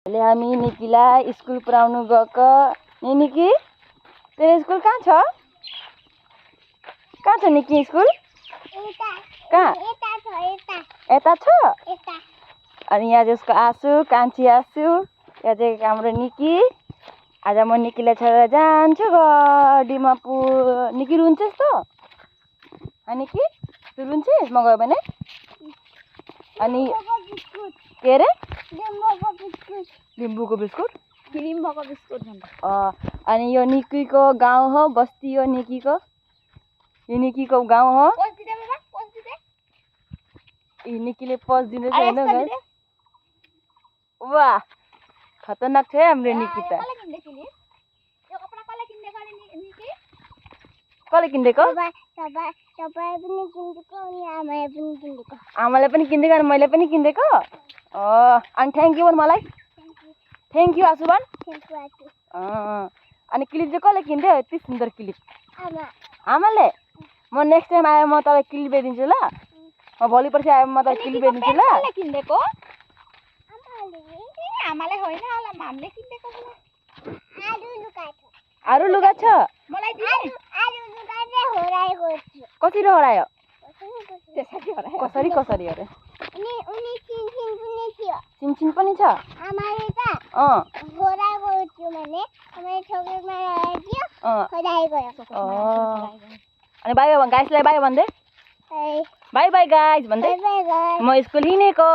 अहिले हामी निकीलाई स्कुल पुऱ्याउनु गएको। नि निकी तेरो स्कुल कहाँ छ? कहाँ छ निकी स्कुल? कहाँ? यता छ। अनि यहाँ चाहिँ उसको आसु, कान्छी आसु, यहाँ चाहिँ हाम्रो निकी। आज म निकीलाई छोडेर जान्छु घर डिमापुर। निकी रुन्छस् त? निकी तँ रुन्छस् म गयो भने? अनि के अरे? लिम्बूको बिस्कुट? लिम्बूको बिस्कुट भन्छ। अनि यो निकीको गाउँ हो, बस्ती हो निकीको। यो निकीको गाउँ हो। निकीले पस दिँदैछ हैन गाइस। वाह खतरनाक छ है हाम्रो निकी त। कसले किनिदिएको? आमाले पनि किनिदिएको अनि मैले पनि किनिदिएको। अनि थ्याङ्क यू भन मलाई। थ्याङ्क यू आसु भन। अनि क्लिप चाहिँ कसले किनिदियो यति सुन्दर क्लिप? आमाले। म नेक्स्ट टाइम आयो म तँलाई क्लिप ल्याइदिन्छु ल। म भोलि पर्सि आयो म तँलाई क्लिप ल्याइदिन्छु ल। कसले किनिदिएको? आमाले होइन होला हामीले किनिदिएको होला। अरू लुगा छ? मलाई दिनु। कसरी हरायो? त्यसरी हरायो। कसरी कसरी अरे? सिनसिन पनि छ? अनि बाई बाई गाइसलाई बाई भन्दै? बाई बाई गाइस भन्दै? म स्कुल हिँडेको।